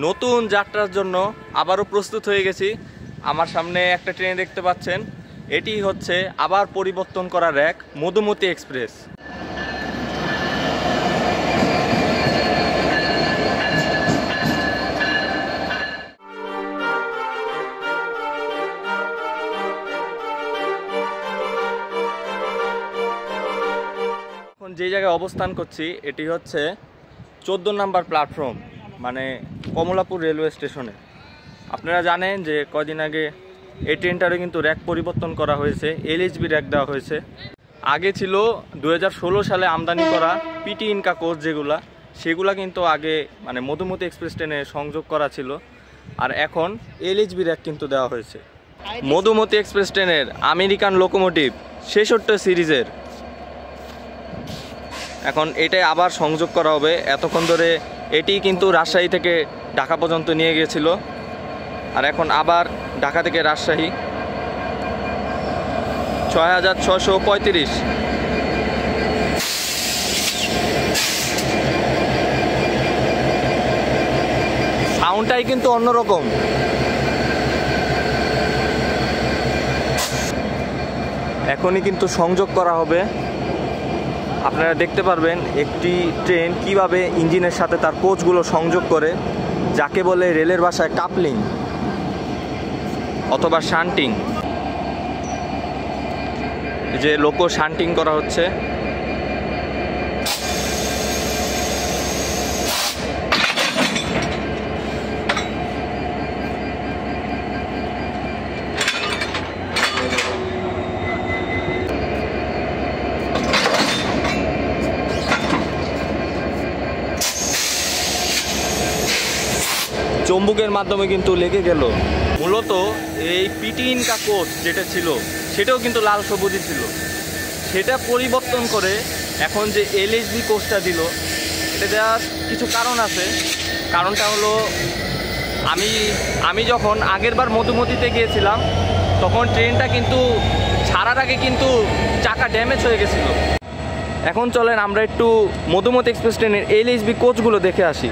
নতুন যাত্রার জন্য আবারও প্রস্তুত হয়ে গেছি। আমার সামনে একটা ট্রেন দেখতে পাচ্ছেন, এটি হচ্ছে আবার পরিবর্তন করা র্যাক মধুমতি এক্সপ্রেস। এখন যে জায়গায় অবস্থান করছি এটি হচ্ছে 14 নম্বর প্ল্যাটফর্ম, মানে কমলাপুর রেলওয়ে স্টেশনে। আপনারা জানেন যে কয়দিন আগে এই ট্রেনটারও কিন্তু র্যাক পরিবর্তন করা হয়েছে, এলএইচবি র্যাক দেওয়া হয়েছে। আগে ছিল 2016 সালে আমদানি করা পিটি ইনকা কোচ, সেগুলা কিন্তু আগে মানে মধুমতি এক্সপ্রেস ট্রেনে সংযোগ করা ছিল, আর এখন এলএইচবি র্যাক কিন্তু দেওয়া হয়েছে। মধুমতি এক্সপ্রেস ট্রেনের আমেরিকান লোকোমোটিভ 66 সিরিজের এখন এটাই আবার সংযোগ করা হবে। এতক্ষণ ধরে এটি কিন্তু রাজশাহী থেকে ঢাকা পর্যন্ত নিয়ে গিয়েছিল, আর এখন আবার ঢাকা থেকে রাজশাহী 6635। সাউন্ডটাই কিন্তু অন্যরকম। এখনই কিন্তু সংযোগ করা হবে। আপনারা দেখতে পারবেন একটি ট্রেন কিভাবে ইঞ্জিনের সাথে তার কোচগুলো সংযোগ করে, যাকে বলে রেলের ভাষায় কাপলিং অথবা শান্টিং। যে লোকো শান্টিং করা হচ্ছে। চুম্বকের মাধ্যমে কিন্তু লেগে গেল। মূলত এই পিটি ইনকা কোচ যেটা ছিল সেটাও কিন্তু লাল সবুজই ছিল, সেটা পরিবর্তন করে এখন যে এলএইচবি কোচটা দিল, এটা দেওয়ার কিছু কারণ আছে। কারণটা হলো আমি যখন আগেরবার মধুমতিতে গিয়েছিলাম তখন ট্রেনটা কিন্তু ছাড়ার আগে কিন্তু চাকা ড্যামেজ হয়ে গেছিল। এখন চলেন আমরা একটু মধুমতি এক্সপ্রেস ট্রেনের এলএইচবি কোচগুলো দেখে আসি।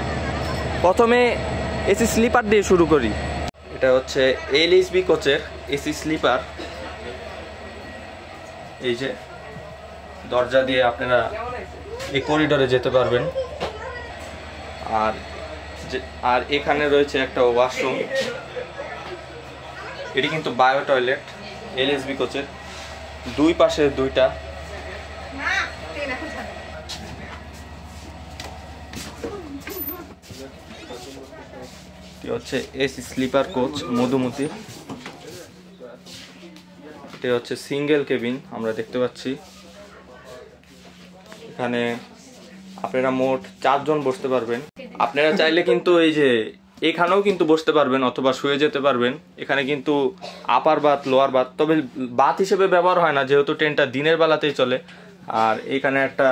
প্রথমে এসি স্লিপার দিয়ে শুরু করি। এটা হচ্ছে এলএইচবি কোচের এসি স্লিপার। এই যে দরজা দিয়ে আপনারা এই করিডোরে যেতে পারবেন, আর এখানে রয়েছে একটা ওয়াশরুম। এটি কিন্তু বায়ো টয়লেট এলএইচবি কোচের, দুই পাশে দুইটা। হচ্ছে এসি স্লিপার কোচ মধুমতি। এটা হচ্ছে সিঙ্গেল কেবিন আমরা দেখতে পাচ্ছি। এখানে আপনারা মোট 4 জন বসতে পারবেন। আপনারা চাইলে কিন্তু এই যে এখানেও কিন্তু বসতে পারবেন অথবা শুয়ে যেতে পারবেন। এখানে কিন্তু আপার বাথ, লোয়ার বাথ, তবে বাথ হিসেবে ব্যবহার হয় না যেহেতু ট্রেনটা দিনের বেলাতেই চলে। আর এখানে একটা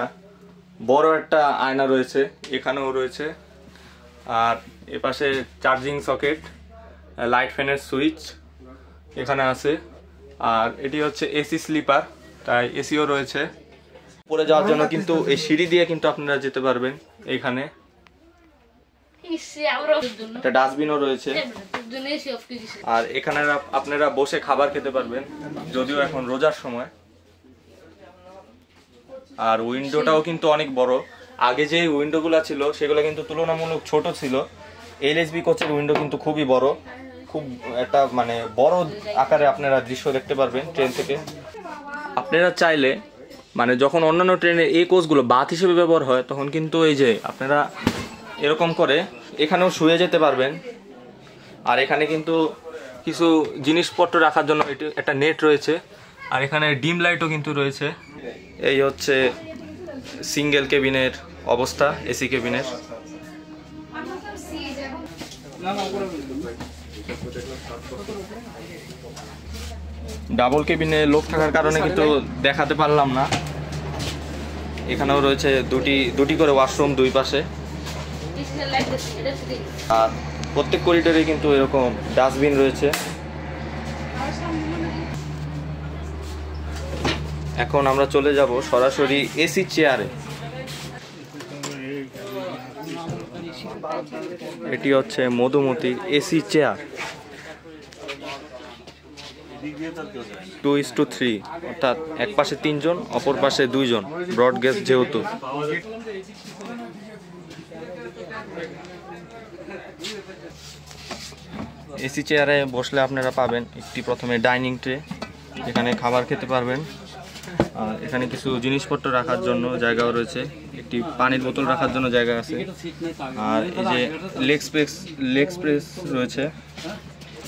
বড় একটা আয়না রয়েছে, এখানেও রয়েছে। আর এপাশে চার্জিং সকেট, লাইট ফ্যানের সুইচ এখানে আছে। আর এটি হচ্ছে এসি স্লিপার, তাই এসিও রয়েছে। উপরে যাওয়ার জন্য কিন্তু এই সিঁড়ি দিয়ে কিন্তু আপনারা যেতে পারবেন। এখানে একটা ডাস্টবিনও রয়েছে, আর এখানে আপনারা বসে খাবার খেতে পারবেন, যদিও এখন রোজার সময়। আর উইন্ডোটাও কিন্তু অনেক বড়। আগে যে উইন্ডোগুলো ছিল সেগুলো কিন্তু তুলনামূলক ছোট ছিল। এলএইচবি কোচের উইন্ডো কিন্তু খুবই বড়, খুব একটা মানে বড় আকারে আপনারা দৃশ্য দেখতে পারবেন ট্রেন থেকে। আপনারা চাইলে মানে যখন অন্যান্য ট্রেনের এই কোচগুলো বাথ হিসেবে ব্যবহার হয় তখন কিন্তু এই যে আপনারা এরকম করে এখানেও শুয়ে যেতে পারবেন। আর এখানে কিন্তু কিছু জিনিসপত্র রাখার জন্য একটা নেট রয়েছে, আর এখানে ডিম লাইটও কিন্তু রয়েছে। এই হচ্ছে সিঙ্গেল কেবিনের অবস্থা, এসি কেবিনের। ডাবল কেবিনে লোক থাকার কারণে কিন্তু দেখাতে পারলাম না। এখানেও রয়েছে দুটি করে ওয়াশরুম দুই পাশে, আর প্রত্যেক করিডোরে কিন্তু এরকম ডাস্টবিন রয়েছে। এখন আমরা চলে যাব সরাসরি এসি চেয়ারে। এটি হচ্ছে মধুমতি এসি চেয়ার 2:3, অর্থাৎ এক পাশে 3 জন, অপর পাশে 2 জন, ব্রড গেজ যেহেতু। এসি চেয়ারে বসলে আপনারা পাবেন একটি প্রথমে ডাইনিং ট্রে, এখানে খাবার খেতে পারবেন। আর এখানে কিছু জিনিসপত্র রাখার জন্য জায়গাও রয়েছে, একটি পানির বোতল রাখার জন্য জায়গা আছে। আর এই যে লেগ স্পেস রয়েছে,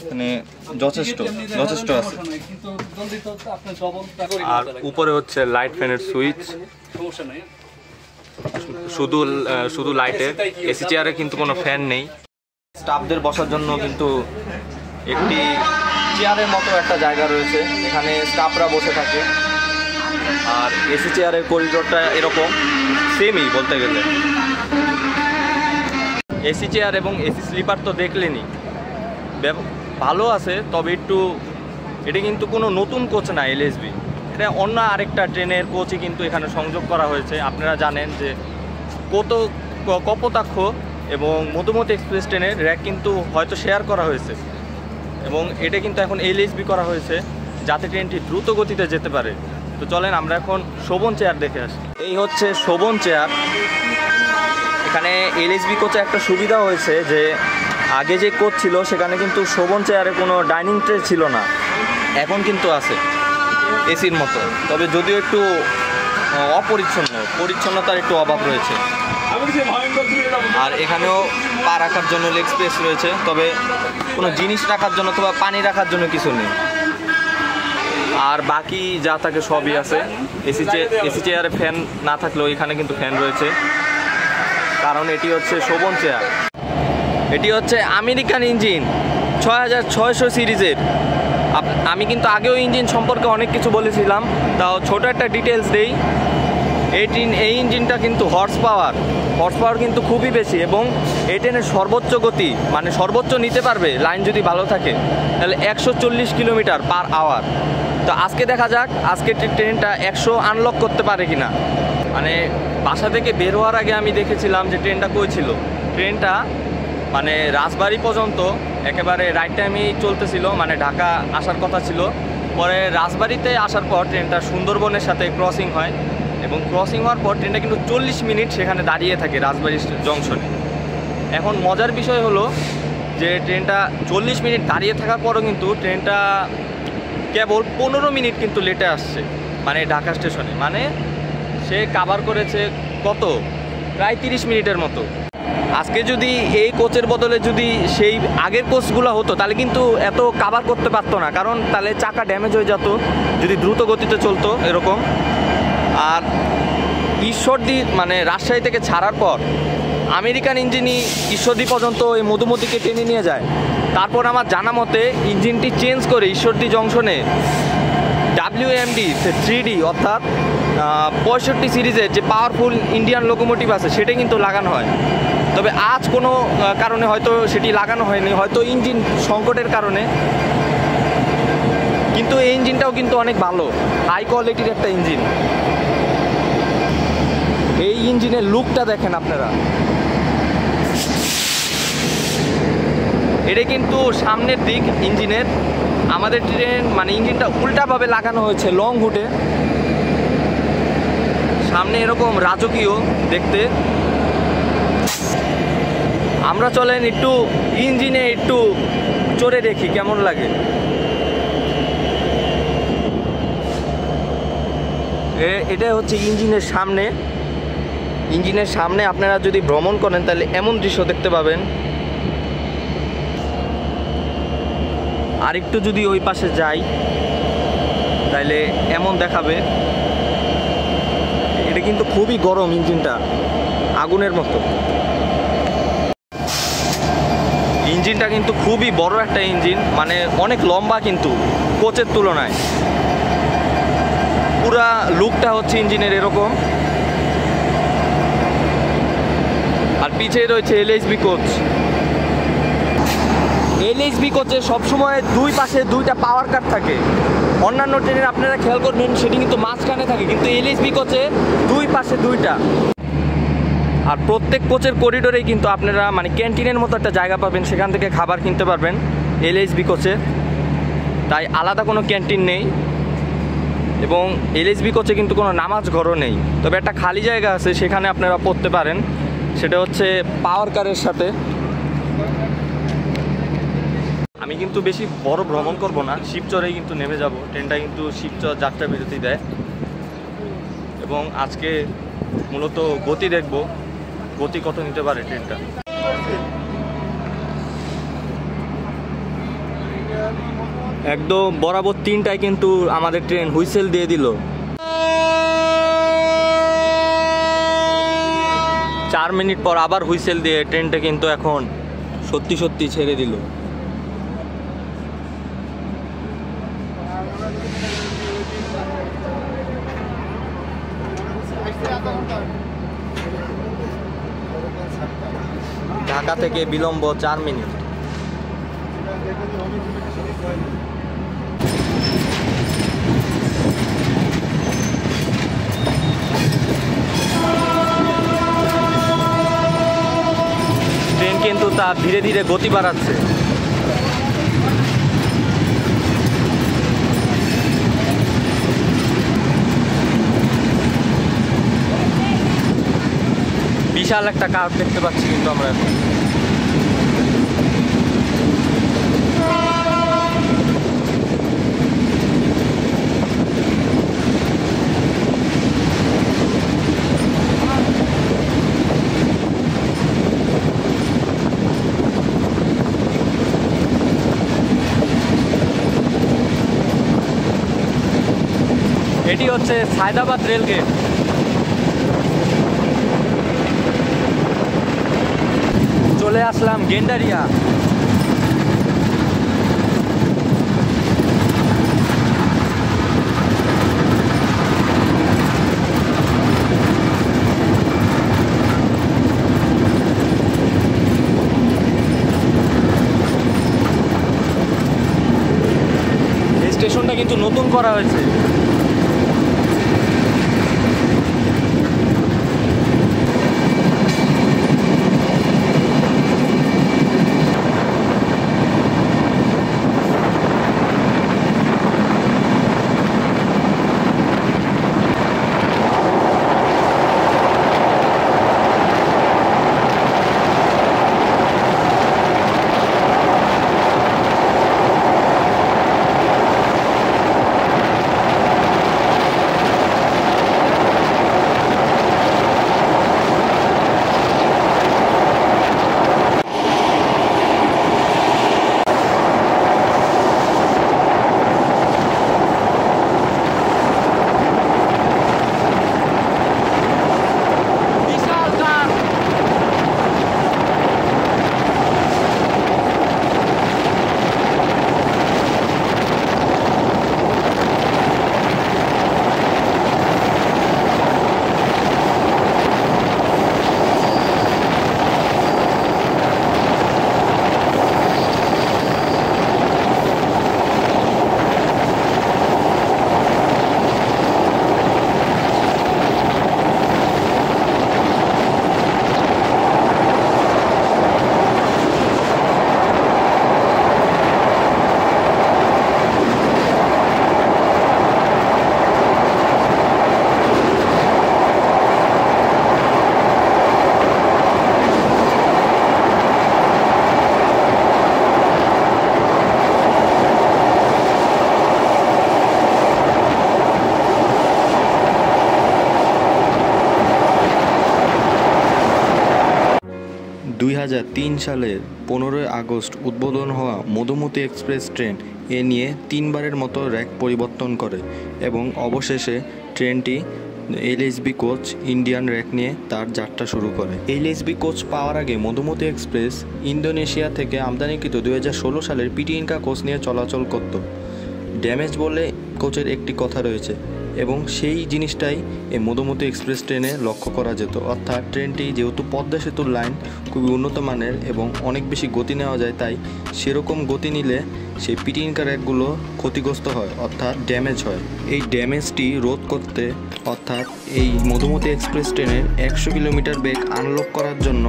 এখানে যথেষ্ট আছে। আর উপরে হচ্ছে লাইট ফ্যানের সুইচ, শুধু লাইটের। এসি চেয়ারে কিন্তু কোনো ফ্যান নেই। স্টাফদের বসার জন্য কিন্তু একটি চেয়ারের মতো একটা জায়গা রয়েছে, এখানে স্টাফরা বসে থাকে। আর এসি চেয়ারের করিডোরটা এরকম সেমই বলতে গেলে। এসি চেয়ার এবং এসি স্লিপার তো দেখলেনি, ভালো আছে, তবে একটু এটা কিন্তু কোনো নতুন কোচ না এলএসবি, এটা অন্য আরেকটা ট্রেনের কোচই কিন্তু এখানে সংযোগ করা হয়েছে। আপনারা জানেন যে কপোতাক্ষ এবং মধুমতি এক্সপ্রেস ট্রেনের র্যাক কিন্তু হয়তো শেয়ার করা হয়েছে, এবং এটা কিন্তু এখন এলএসবি করা হয়েছে যাতে ট্রেনটি দ্রুত গতিতে যেতে পারে। তো চলেন আমরা এখন শোভন চেয়ার দেখে আসি। এই হচ্ছে শোভন চেয়ার। এখানে এলএসবি কোচে একটা সুবিধা হয়েছে যে আগে যে কোচ ছিল সেখানে কিন্তু শোভন চেয়ারে কোনো ডাইনিং ট্রে ছিল না, এখন কিন্তু আছে এসির মতো, তবে যদিও একটু পরিচ্ছন্নতার একটু অভাব রয়েছে। আর এখানেও পা রাখার জন্য লেগ স্পেস রয়েছে, তবে কোনো জিনিস রাখার জন্য অথবা পানি রাখার জন্য কিছু নেই। আর বাকি যা থাকে সবই আছে। এসি চেয়ারে ফ্যান না থাকলেও এখানে কিন্তু ফ্যান রয়েছে, কারণ এটি হচ্ছে শোভন চেয়ার। এটি হচ্ছে আমেরিকান ইঞ্জিন 6600 সিরিজের। আমি কিন্তু আগেও ইঞ্জিন সম্পর্কে অনেক কিছু বলেছিলাম, তাও ছোট একটা ডিটেলস দেই। এই ইঞ্জিনটা কিন্তু হর্স পাওয়ার কিন্তু খুবই বেশি, এবং এই ট্রেনের সর্বোচ্চ গতি মানে সর্বোচ্চ নিতে পারবে লাইন যদি ভালো থাকে তাহলে 140 কিলোমিটার/আওয়ার। তো আজকে দেখা যাক আজকে ট্রেনটা 100 আনলক করতে পারে কিনা। মানে বাসা থেকে বের হওয়ার আগে আমি দেখেছিলাম যে ট্রেনটা কই ছিল। ট্রেনটা মানে রাজবাড়ি পর্যন্ত একেবারে রাইট টাইমেই চলতেছিল, মানে ঢাকা আসার কথা ছিল। পরে রাজবাড়িতে আসার পর ট্রেনটা সুন্দরবনের সাথে ক্রসিং হয়, এবং ক্রসিং হওয়ার পর ট্রেনটা কিন্তু 40 মিনিট সেখানে দাঁড়িয়ে থাকে রাজবাড়ি জংশনে। এখন মজার বিষয় হলো যে ট্রেনটা 40 মিনিট দাঁড়িয়ে থাকার পরও কিন্তু ট্রেনটা কেবল 15 মিনিট কিন্তু লেটে আসছে, মানে ঢাকা স্টেশনে। মানে সে কাভার করেছে কত, প্রায় 30 মিনিটের মতো। আজকে যদি এই কোচের বদলে যদি সেই আগের কোচগুলো হতো তাহলে কিন্তু এত কাভার করতে পারতো না, কারণ তাহলে চাকা ড্যামেজ হয়ে যেত যদি দ্রুত গতিতে চলতো এরকম। আর ঈশ্বরদী মানে রাজশাহী থেকে ছাড়ার পর আমেরিকান ইঞ্জিনই ঈশ্বরদী পর্যন্ত এই মধুমতিকে টেনে নিয়ে যায়। তারপর আমার জানা মতে ইঞ্জিনটি চেঞ্জ করে ঈশ্বরদী জংশনে WMD 3D অর্থাৎ 65 সিরিজের যে পাওয়ারফুল ইন্ডিয়ান লোকোমোটিভ আছে সেটা কিন্তু লাগানো হয়। তবে আজ কোনো কারণে হয়তো সেটি লাগানো হয়নি, হয়তো ইঞ্জিন সংকটের কারণে। কিন্তু এই ইঞ্জিনটাও কিন্তু অনেক ভালো, হাই কোয়ালিটির একটা ইঞ্জিন। এই ইঞ্জিনের লুকটা দেখেন আপনারা, এটা কিন্তু সামনের দিক ইঞ্জিনের। আমাদের ট্রেন মানে ইঞ্জিনটা উল্টাভাবে লাগানো হয়েছে লং হুডে, সামনে এরকম রাজকীয় দেখতে। আমরা চলেন একটু ইঞ্জিনে একটু চড়ে দেখি কেমন লাগে। এটা হচ্ছে ইঞ্জিনের সামনে। ইঞ্জিনের সামনে আপনারা যদি ভ্রমণ করেন তাহলে এমন দৃশ্য দেখতে পাবেন। আর একটু যদি ওই পাশে যাই তাহলে এমন দেখাবে। এটা কিন্তু খুবই গরম ইঞ্জিনটা, আগুনের মতো। ইঞ্জিনটা কিন্তু খুবই বড় একটা ইঞ্জিন, মানে অনেক লম্বা কিন্তু কোচের তুলনায়। পুরা লুকটা হচ্ছে ইঞ্জিনের এরকম। আর পিছিয়ে রয়েছে এলএসবি কোচ। এলএসবি কোচে সবসময় দুই পাশে দুইটা পাওয়ার কাট থাকে। অন্যান্য ট্রেনের আপনারা খেয়াল করবেন সেটি কিন্তু মাঝখানে থাকে, কিন্তু এলএসবি কোচে দুই পাশে দুইটা। আর প্রত্যেক কোচের করিডোরেই কিন্তু আপনারা মানে ক্যান্টিনের মতো একটা জায়গা পাবেন, সেখান থেকে খাবার কিনতে পারবেন এলএসবি কোচে। তাই আলাদা কোনো ক্যান্টিন নেই এবং এলএসবি কোচে কিন্তু কোনো নামাজ ঘরও নেই। তবে একটা খালি জায়গা আছে, সেখানে আপনারা পড়তে পারেন, সেটা হচ্ছে পাওয়ার কারের সাথে। আমি কিন্তু বেশি বড় ভ্রমণ করব না, শিবচরেই কিন্তু নেমে যাব। ট্রেনটা কিন্তু শিবচর 4টা বিরতি দেয় এবং আজকে মূলত গতি দেখব, গতি কত নিতে পারে ট্রেনটা। একদম বরাবর 3টায় কিন্তু আমাদের ট্রেন হুইসেল দিয়ে দিল। 4 মিনিট পর আবার হুইসেল দিয়ে ট্রেনটা কিন্তু এখন সত্যি সত্যি ছেড়ে দিল। ঢাকা থেকে বিলম্ব 4 মিনিট। ট্রেন কিন্তু তার ধীরে ধীরে গতি বাড়াচ্ছে। বিশাল একটা কার্ভ দেখতে পাচ্ছি কিন্তু আমরা এখন। এটি হচ্ছে সায়দাবাদ রেলগেট। চলে আসলাম গেন্ডারিয়া। এই স্টেশনটা কিন্তু নতুন করা হয়েছে। সালের 15 আগস্ট উদ্বোধন হওয়া মধুমতি এক্সপ্রেস ট্রেন এ নিয়ে 3 বারের মতো র্যাক পরিবর্তন করে এবং অবশেষে ট্রেনটি এলএসবি কোচ ইন্ডিয়ান র্যাক নিয়ে তার যাত্রা শুরু করে। এলএসবি কোচ পাওয়ার আগে মধুমতি এক্সপ্রেস ইন্দোনেশিয়া থেকে আমদানিকৃত 2016 সালের পিটি ইনকা কোচ নিয়ে চলাচল করত। ড্যামেজ বলে কোচের একটি কথা রয়েছে, এবং সেই জিনিসটাই এই মধুমতি এক্সপ্রেস ট্রেনে লক্ষ্য করা যেত। অর্থাৎ ট্রেনটি যেহেতু পদ্মা সেতুর লাইন খুবই উন্নত মানের এবং অনেক বেশি গতি নেওয়া যায়, তাই সেরকম গতি নিলে সেই পিটিনকা র্যাকগুলো ক্ষতিগ্রস্ত হয়, অর্থাৎ ড্যামেজ হয়। এই ড্যামেজটি রোধ করতে অর্থাৎ এই মধুমতি এক্সপ্রেস ট্রেনের 100 কিলোমিটার বেগ আনলক করার জন্য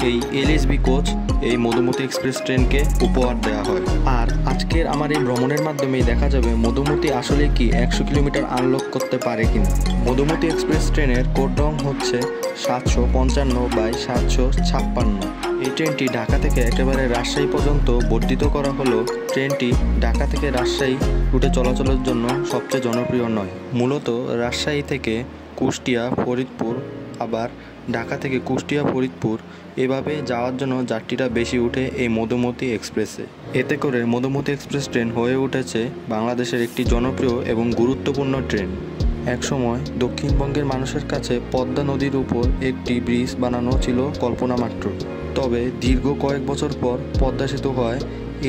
এই এলএসবি কোচ এই মধুমতি এক্সপ্রেস ট্রেনকে উপহার দেওয়া হয়। আর আজকের আমার এই ভ্রমণের মাধ্যমেই দেখা যাবে মধুমতি আসলে কি 100 কিলোমিটার আনলক করতে পারে কিনা। মধুমতি এক্সপ্রেস ট্রেনের কোড রং হচ্ছে 755/756। এই ট্রেনটি ঢাকা থেকে একেবারে রাজশাহী পর্যন্ত বর্ধিত করা হলেও ট্রেনটি ঢাকা থেকে রাজশাহী রুটে চলাচলের জন্য সবচেয়ে জনপ্রিয় নয়। মূলত রাজশাহী থেকে কুষ্টিয়া, ফরিদপুর, আবার ঢাকা থেকে কুষ্টিয়া, ফরিদপুর এভাবে যাওয়ার জন্য যাত্রীরা বেশি উঠে এই মধুমতি এক্সপ্রেসে। এতে করে মধুমতি এক্সপ্রেস ট্রেন হয়ে উঠেছে বাংলাদেশের একটি জনপ্রিয় এবং গুরুত্বপূর্ণ ট্রেন। একসময় দক্ষিণবঙ্গের মানুষের কাছে পদ্মা নদীর উপর একটি ব্রিজ বানানো ছিল কল্পনা মাত্র। তবে দীর্ঘ কয়েক বছর পর পদ্মা সেতু হয়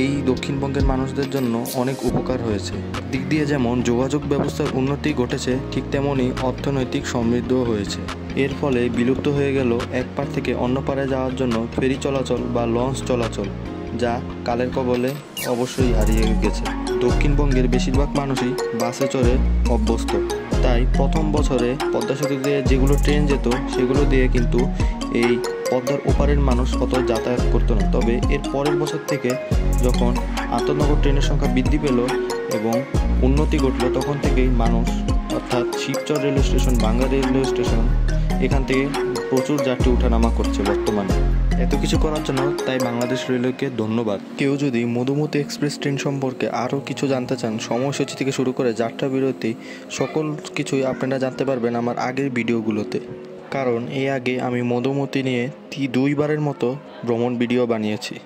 এই দক্ষিণবঙ্গের মানুষদের জন্য অনেক উপকার হয়েছে। দিক দিয়ে যেমন যোগাযোগ ব্যবস্থার উন্নতি ঘটেছে, ঠিক তেমনই অর্থনৈতিক সমৃদ্ধও হয়েছে। এর ফলে বিলুপ্ত হয়ে গেল এক পার থেকে অন্য পারে যাওয়ার জন্য ফেরি চলাচল বা লঞ্চ চলাচল, যা কালের কবলে অবশ্যই হারিয়ে গেছে। দক্ষিণবঙ্গের বেশিরভাগ মানুষই বাসে চড়ে অভ্যস্ত, তাই প্রথম বছরে পদ্মা সেতু দিয়ে যেগুলো ট্রেন যেত সেগুলো দিয়ে কিন্তু এই পদ্মার ওপারের মানুষ অত যাতায়াত করতো না। তবে এর পরের বছর থেকে যখন আন্তনগর ট্রেনের সংখ্যা বৃদ্ধি পেল এবং উন্নতি ঘটলো, তখন থেকেই মানুষ অর্থাৎ শিবচর রেলওয়ে স্টেশন, বাঙ্গা রেলওয়ে স্টেশন, এখান থেকে প্রচুর যাত্রী ওঠানামা করছে বর্তমানে। এত কিছু করার জন্য তাই বাংলাদেশ রেলওয়েকে ধন্যবাদ। কেউ যদি মধুমতি এক্সপ্রেস ট্রেন সম্পর্কে আরও কিছু জানতে চান, সময়সূচি থেকে শুরু করে যাত্রা বিরতি সকল কিছুই আপনারা জানতে পারবেন আমার আগের ভিডিওগুলোতে। কারণ এর আগে আমি মধুমতি নিয়ে 2 বারের মতো ভ্রমণ ভিডিও বানিয়েছি।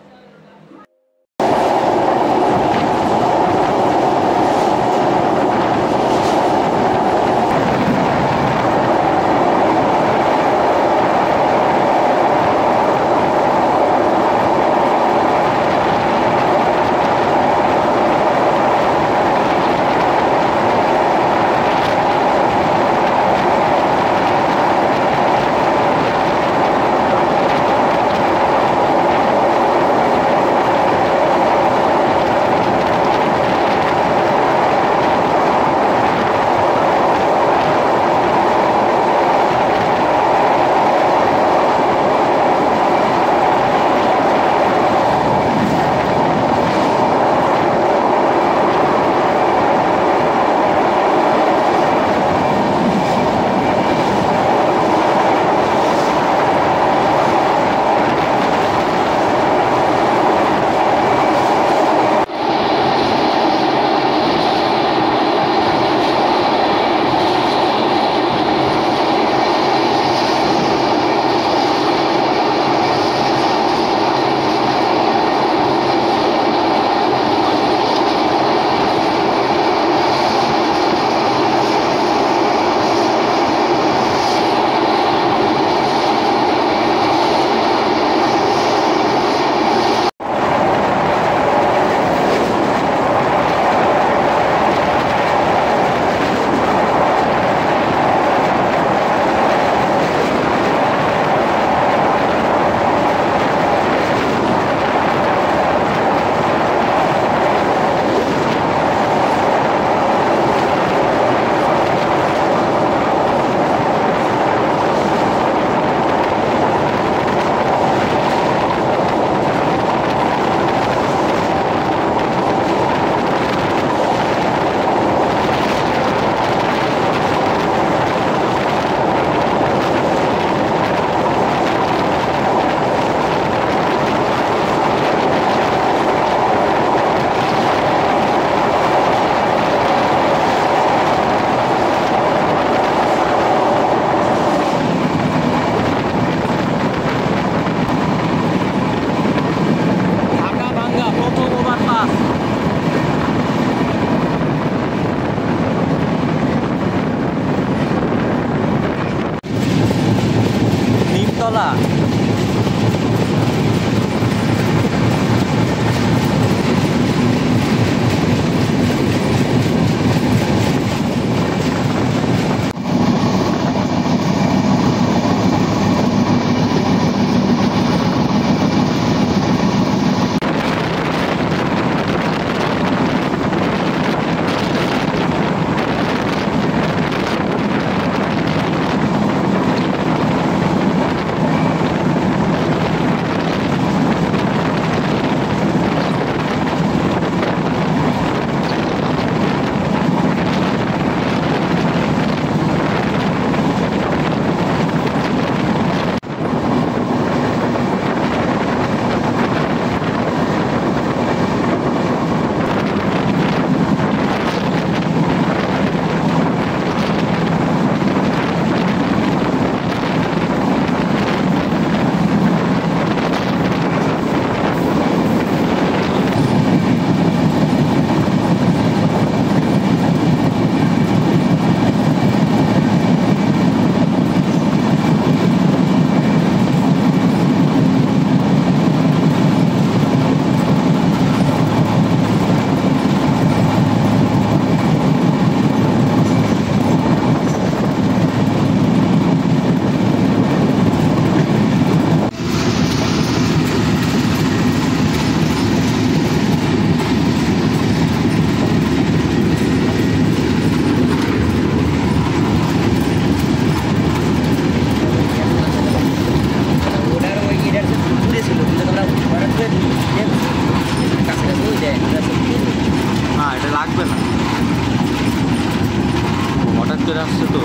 আসছে তো।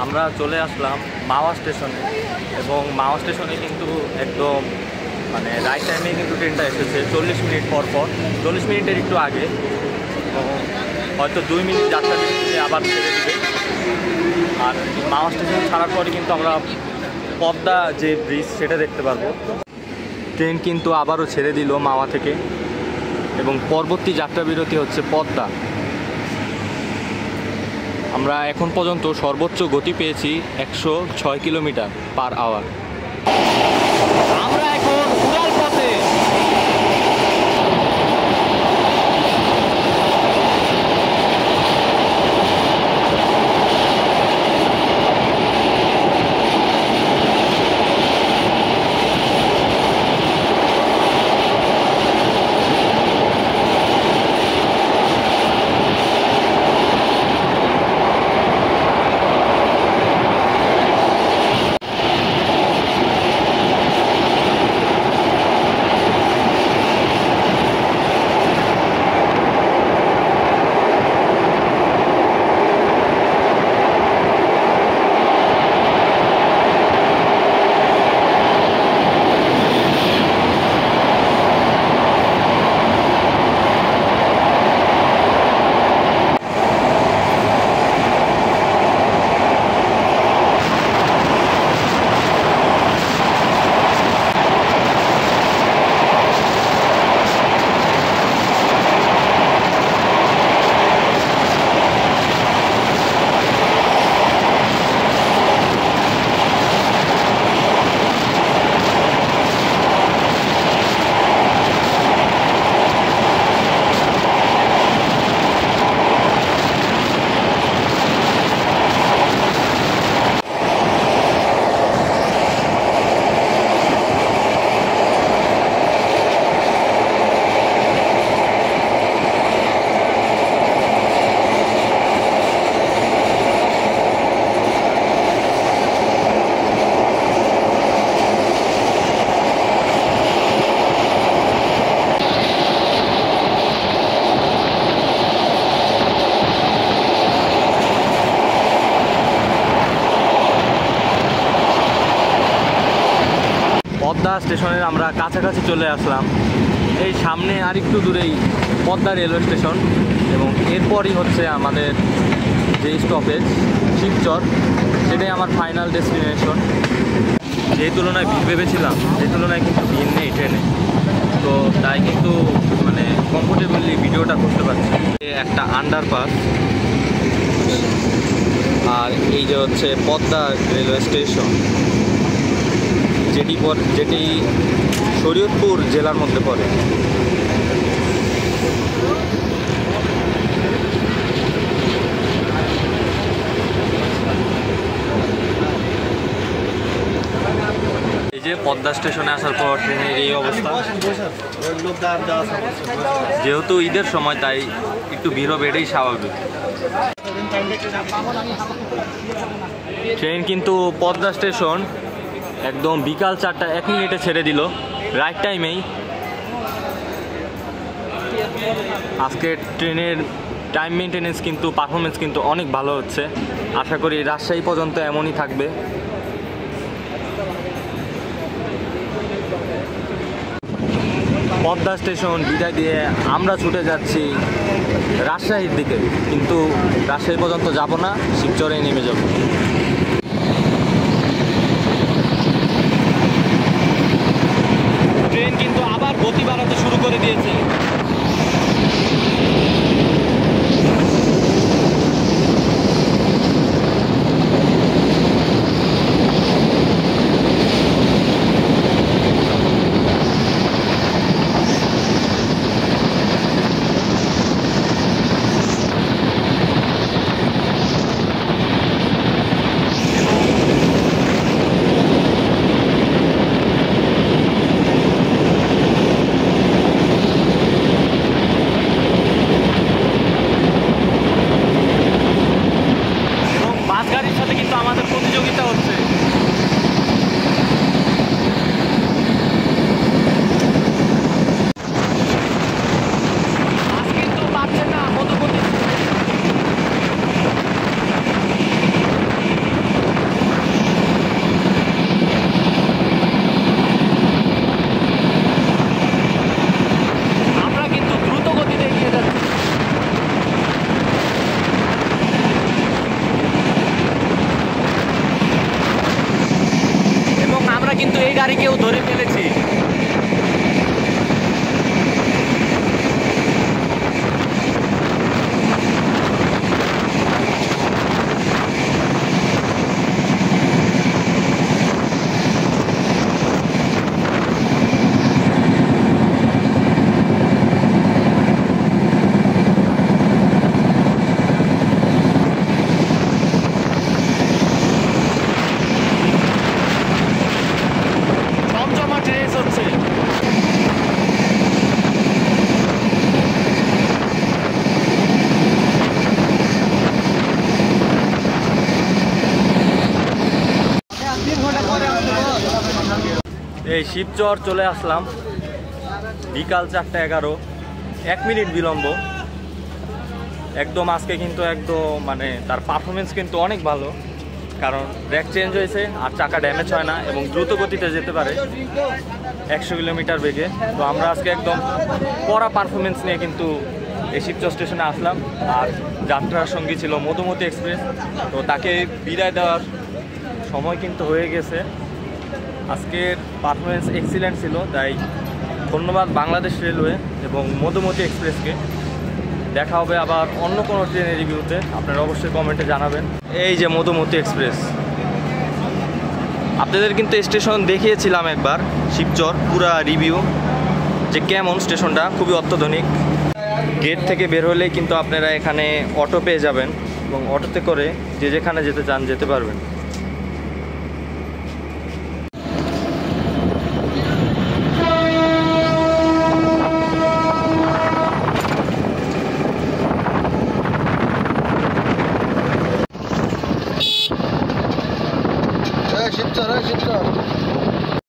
আমরা চলে আসলাম মাওয়া স্টেশনে, এবং মাওয়া স্টেশনে কিন্তু একদম মানে রাইট টাইমে কিন্তু ট্রেনটা এসেছে, 40 মিনিট পর 40 মিনিটের একটু আগে। তো হয়তো 2 মিনিট যাত্রা দিয়ে আবার ছেড়ে দেবে। আর মাওয়া স্টেশন ছাড়ার পরে কিন্তু আমরা পদ্মা যে ব্রিজ সেটা দেখতে পারবো। ট্রেন কিন্তু আবারও ছেড়ে দিল মাওয়া থেকে, এবং পরবর্তী যাত্রা বিরতি হচ্ছে পদ্মা। আমরা এখন পর্যন্ত সর্বোচ্চ গতি পেয়েছি 106 কিলোমিটার পার আওয়ার। আমরা এখন উড়াল পথে। পদ্মা স্টেশনের আমরা কাছাকাছি চলে আসলাম। এই সামনে আর একটু দূরেই পদ্মা রেলওয়ে স্টেশন, এবং এরপরই হচ্ছে আমাদের যে স্টপেজ শিবচর, সেটাই আমার ফাইনাল ডেস্টিনেশন। যে তুলনায় ভিড় ভেবেছিলাম, সেই তুলনায় কিন্তু ভিড় নেই ট্রেনে, তো তাই কিন্তু মানে কমফোর্টেবলি ভিডিওটা করতে পারছি। একটা আন্ডারপাস, আর এই যে হচ্ছে পদ্মা রেলওয়ে স্টেশন, যেটি শরীয়তপুর জেলার মধ্যে পড়ে। এই যে পদ্মা স্টেশনে আসার পর ট্রেনের এই অবস্থা। যেহেতু ঈদের সময় তাই একটু ভিড় হবে, এটাই স্বাভাবিক। ট্রেন কিন্তু পদ্মা স্টেশন একদম বিকাল 4টা 1 মিনিটে ছেড়ে দিল, রাইট টাইমেই। আজকে ট্রেনের টাইম মেনটেনেন্স কিন্তু পারফরমেন্স কিন্তু অনেক ভালো হচ্ছে। আশা করি রাজশাহী পর্যন্ত এমনই থাকবে। পদ্মা স্টেশন বিদায় দিয়ে আমরা ছুটে যাচ্ছি রাজশাহীর দিকে, কিন্তু রাজশাহী পর্যন্ত যাব না, শিবচরে নেমে যাব। ট্রেন কিন্তু আবার গতি বাড়াতে শুরু করে দিয়েছে। সেই শিবচর চলে আসলাম বিকাল 4:11, 1 মিনিট বিলম্ব। একদম আজকে কিন্তু একদম মানে তার পারফরমেন্স কিন্তু অনেক ভালো, কারণ ব্রেক চেঞ্জ হয়েছে আর চাকা ড্যামেজ হয় না এবং দ্রুত গতিতে যেতে পারে 100 কিলোমিটার বেগে। তো আমরা আজকে একদম কড়া পারফরমেন্স নিয়ে কিন্তু এই শিবচর স্টেশনে আসলাম। আর যাত্রার সঙ্গী ছিল মধুমতি এক্সপ্রেস। তো তাকে বিদায় দেওয়ার সময় কিন্তু হয়ে গেছে। আজকের পারফরমেন্স এক্সিলেন্ট ছিল, তাই ধন্যবাদ বাংলাদেশ রেলওয়ে এবং মধুমতি এক্সপ্রেসকে। দেখা হবে আবার অন্য কোনো ট্রেনের রিভিউতে, আপনারা অবশ্যই কমেন্টে জানাবেন। এই যে মধুমতি এক্সপ্রেস, আপনাদের কিন্তু স্টেশন দেখিয়েছিলাম একবার শিবচর, পুরা রিভিউ যে কেমন স্টেশনটা, খুবই অত্যাধুনিক। গেট থেকে বের হলেই কিন্তু আপনারা এখানে অটো পেয়ে যাবেন এবং অটোতে করে যে যেখানে যেতে চান যেতে পারবেন।